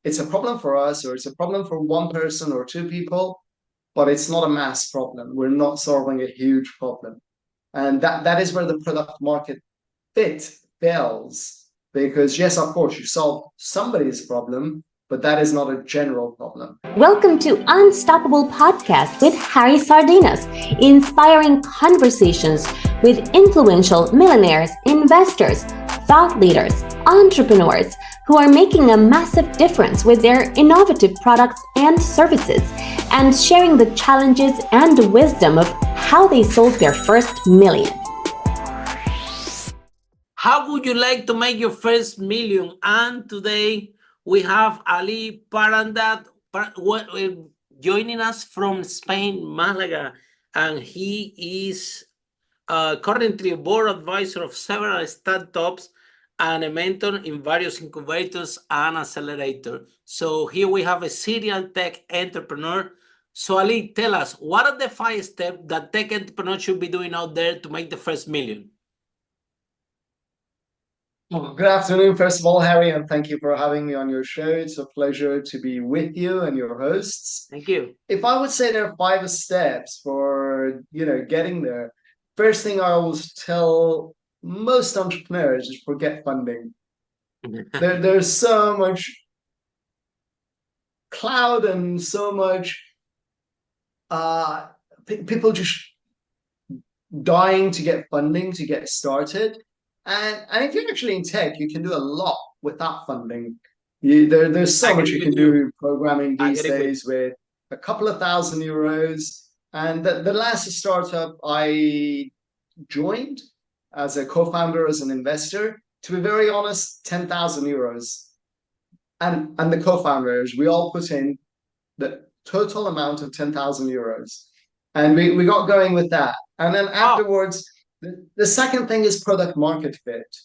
it's a problem for us, or it's a problem for one person or two people, but it's not a mass problem. We're not solving a huge problem. And that is where the product market fit fails. Because yes, of course, you solve somebody's problem, but that is not a general problem. Welcome to Unstoppable Podcast with Harry Sardinas, inspiring conversations with influential millionaires, investors, thought leaders, entrepreneurs who are making a massive difference with their innovative products and services, and sharing the challenges and wisdom of how they sold their first million. How would you like to make your first million? And today we have Ali Parandat joining us from Spain, Malaga, and he is currently a board advisor of several startups and a mentor in various incubators and accelerators. So here we have a serial tech entrepreneur. So Ali, tell us, what are the 5 steps that tech entrepreneurs should be doing out there to make the first million? Well, good afternoon, first of all, Harry, and thank you for having me on your show. It's a pleasure to be with you and your hosts. Thank you. If I would say there are 5 steps for, getting there, first thing I always tell most entrepreneurs is forget funding. There's so much cloud and so much people just dying to get funding to get started. And if you're actually in tech, you can do a lot without funding. There's so much you can do programming these days with a couple of €1,000. And the last startup I joined as a co-founder, as an investor, to be very honest, €10,000. And the co-founders, we all put in the total amount of €10,000. And we got going with that. And then afterwards, the second thing is product market fit.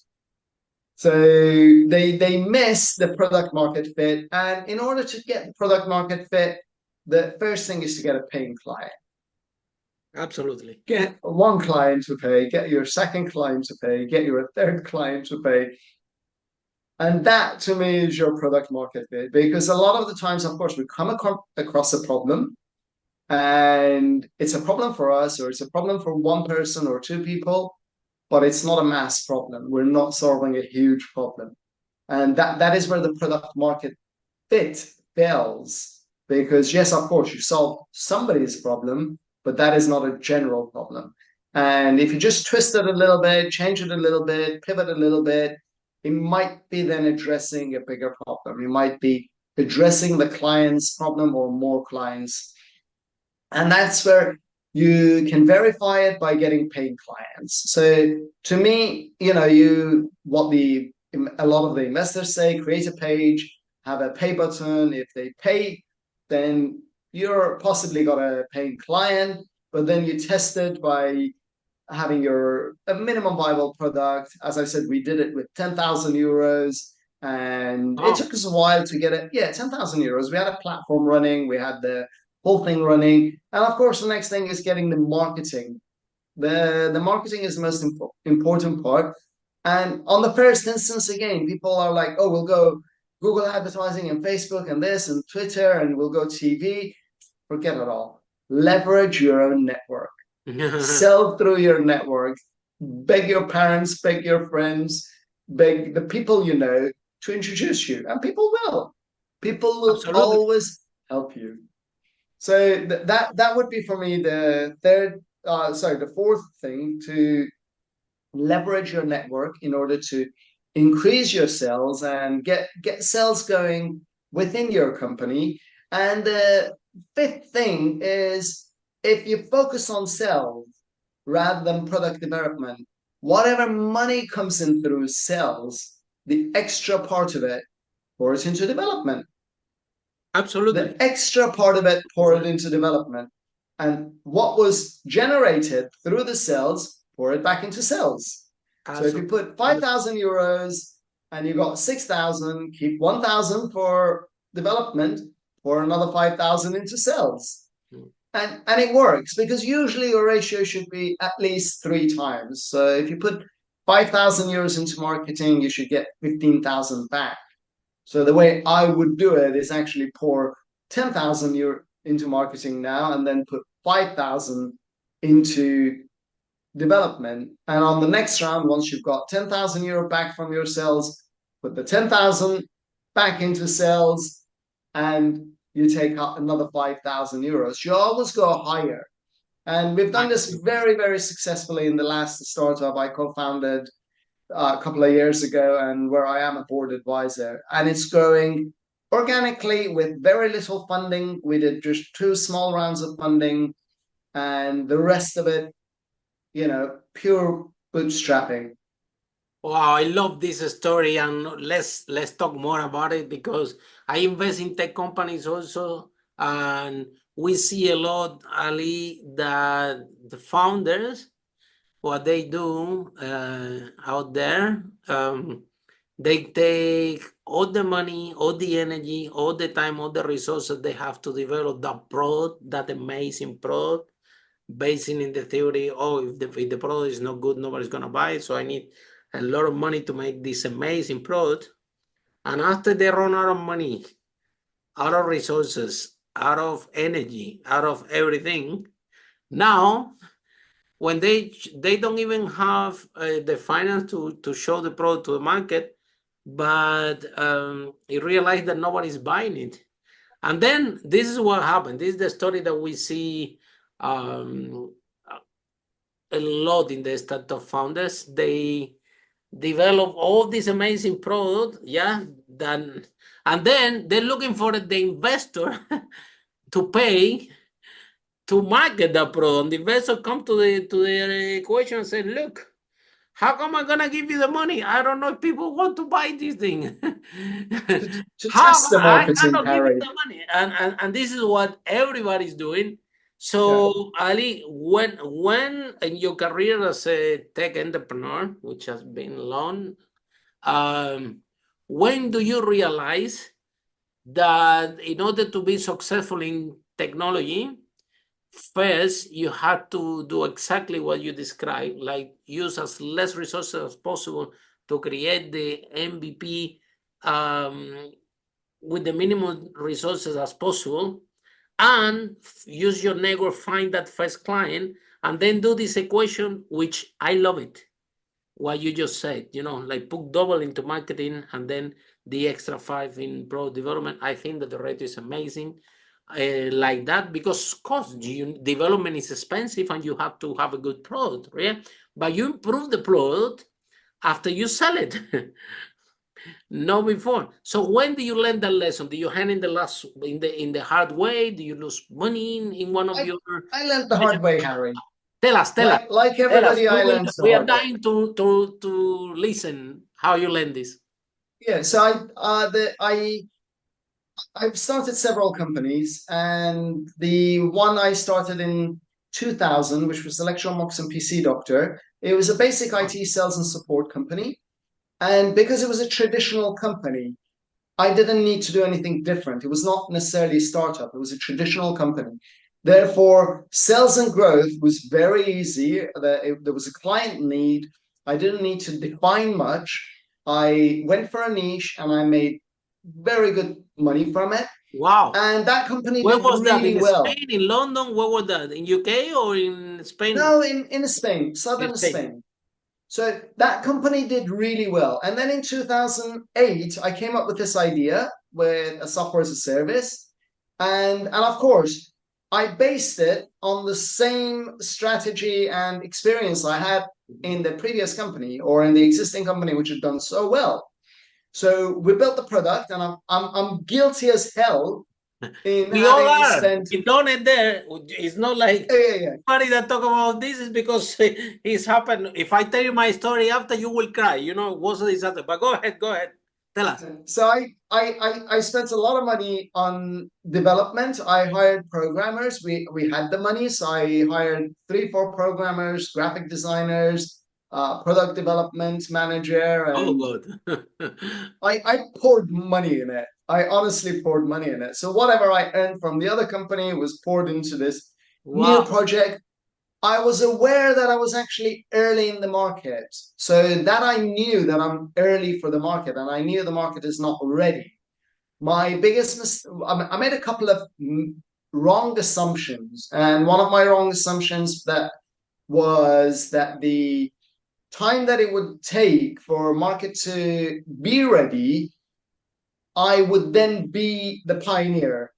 So they miss the product market fit. And in order to get the product market fit, the first thing is to get a paying client. Absolutely. Get one client to pay, get your second client to pay, get your third client to pay. And that, to me, is your product market fit. Because a lot of the times, of course, we come across a problem, and it's a problem for us, or it's a problem for one person or two people, but it's not a mass problem. We're not solving a huge problem. And that is where the product market fit fails. Because yes, of course, you solve somebody's problem, but that is not a general problem. And if you just twist it a little bit, change it a little bit, pivot a little bit, it might be then addressing a bigger problem. You might be addressing the client's problem or more clients. And that's where you can verify it by getting paying clients. So to me, a lot of the investors say, create a page, have a pay button. If they pay, then you're possibly got a paying client, but then you test it by having a minimum viable product. As I said, we did it with €10,000, and it took us a while to get it. Yeah, €10,000. We had a platform running, we had the whole thing running, and of course, the next thing is getting the marketing. The marketing is the most important part. And on the first instance, again, people are like, "Oh, we'll go Google advertising and Facebook and this and Twitter, and we'll go TV." Forget it all. Leverage your own network. Sell through your network. Beg your parents, beg your friends, beg the people you know to introduce you. And people will. People will Absolutely. always help you. So that would be for me the fourth thing, to leverage your network in order to increase your sales and get sales going within your company. And the fifth thing is, if you focus on sales rather than product development, whatever money comes in through sales, the extra part of it, pour it into development. Absolutely. The extra part of it, pour it into development. And what was generated through the sales, pour it back into sales. So if you put €5,000 and you got 6,000, keep 1,000 for development, pour another 5,000 into sales. And it works, because usually your ratio should be at least 3 times. So if you put €5,000 into marketing, you should get 15,000 back. So the way I would do it is actually pour 10,000 euro into marketing now and then put 5,000 into development. And on the next round, once you've got 10,000 euro back from your sales, put the 10,000 back into sales and you take out another 5,000 euros. You always go higher. And we've done this very, very successfully in the last startup I co-founded a couple of years ago, and where I am a board advisor. And it's growing organically with very little funding. We did just 2 small rounds of funding, and the rest of it, pure bootstrapping. Wow, I love this story, and let's talk more about it, because I invest in tech companies also, and we see a lot, Ali, that the founders, what they do out there, they take all the money, all the energy, all the time, all the resources they have to develop that product, that amazing product, basing in the theory, if the product is not good, nobody's gonna buy it, so I need a lot of money to make this amazing product. And after they run out of money, out of resources, out of energy, out of everything, now when they don't even have the finance to show the product to the market, but you realize that nobody's buying it. And then this is what happened. This is the story that we see a lot in the startup founders. They develop all this amazing product, and then they're looking for the investor to pay to market that product. The investor come to the equation and say, look, how come I'm gonna give you the money? I don't know if people want to buy this thing. To How test the I marketing, cannot give you Harry. the money. And this is what everybody's doing. So Ali, when in your career as a tech entrepreneur, which has been long, when do you realize that in order to be successful in technology, first you have to do exactly what you described, like use as less resources as possible to create the MVP with the minimum resources as possible, and use your network, find that first client, and then do this equation, which I love it. What you just said, like put double into marketing and then the extra 5 in product development. I think that the rate is amazing. Like that, because cost development is expensive and you have to have a good product, right? But you improve the product after you sell it. No before. So when do you learn that lesson? Do you hand in the hard way? Do you lose money in one of your? I learned the hard way, Harry. Tell us. Like everybody, I learned the We are hard way. dying to listen how you learn this. Yeah, so I've started several companies, and the one I started in 2000, which was Electron and PC Doctor, it was a basic IT sales and support company. And because it was a traditional company, I didn't need to do anything different. It was not necessarily a startup, it was a traditional company. Therefore, sales and growth was very easy. There was a client need. I didn't need to define much. I went for a niche and I made very good money from it. Wow. And that company Where did was that? really In well. Spain, in London? Where was that? In UK or in Spain? No, in Spain, southern Spain. So that company did really well. And then in 2008, I came up with this idea with a software as a service. And of course, I based it on the same strategy and experience I had in the previous company or in the existing company, which had done so well. So we built the product, and I'm guilty as hell in we all having are. spent. You done it there. It's not like everybody that talk about this is because it's happened. If I tell you my story after, you will cry. What's the disaster? But go ahead. Tell us. So I spent a lot of money on development. I hired programmers. We had the money, so I hired 3-4 programmers, graphic designers, product development manager, and God. I poured money in it. I honestly poured money in it. So whatever I earned from the other company was poured into this new project. I was aware that I was actually early in the market. So that I knew that I'm early for the market, and I knew the market is not ready. My biggest I made a couple of wrong assumptions, and one of my wrong assumptions that was that the time that it would take for a market to be ready, I would then be the pioneer.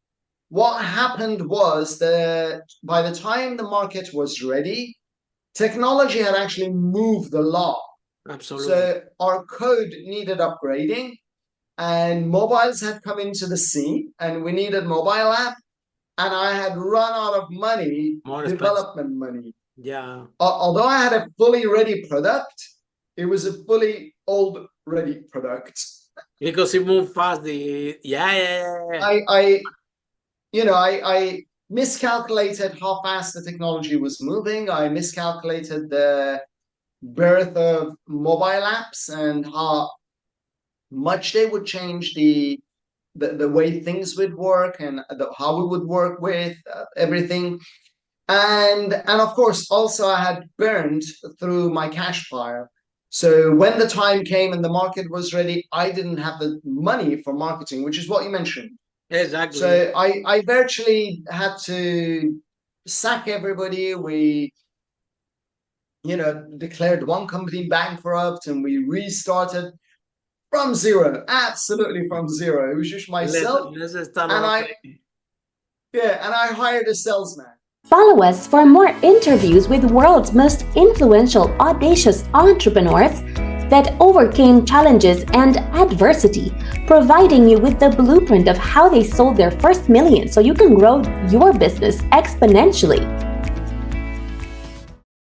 What happened was that by the time the market was ready, technology had actually moved a lot. Absolutely. So our code needed upgrading, and mobiles had come into the scene, and we needed mobile app, and I had run out of money, development money. Yeah. Although I had a fully ready product, it was a fully old ready product. Because it moved fast. I miscalculated how fast the technology was moving. I miscalculated the birth of mobile apps and how much they would change the way things would work, and how we would work with everything. And of course, also I had burned through my cash pile. So when the time came and the market was ready, I didn't have the money for marketing, which is what you mentioned. Exactly. So I virtually had to sack everybody. We, declared one company bankrupt, and we restarted from zero, absolutely from zero. It was just myself, and I hired a salesman. Follow us for more interviews with world's most influential, audacious entrepreneurs that overcame challenges and adversity, providing you with the blueprint of how they sold their first million so you can grow your business exponentially.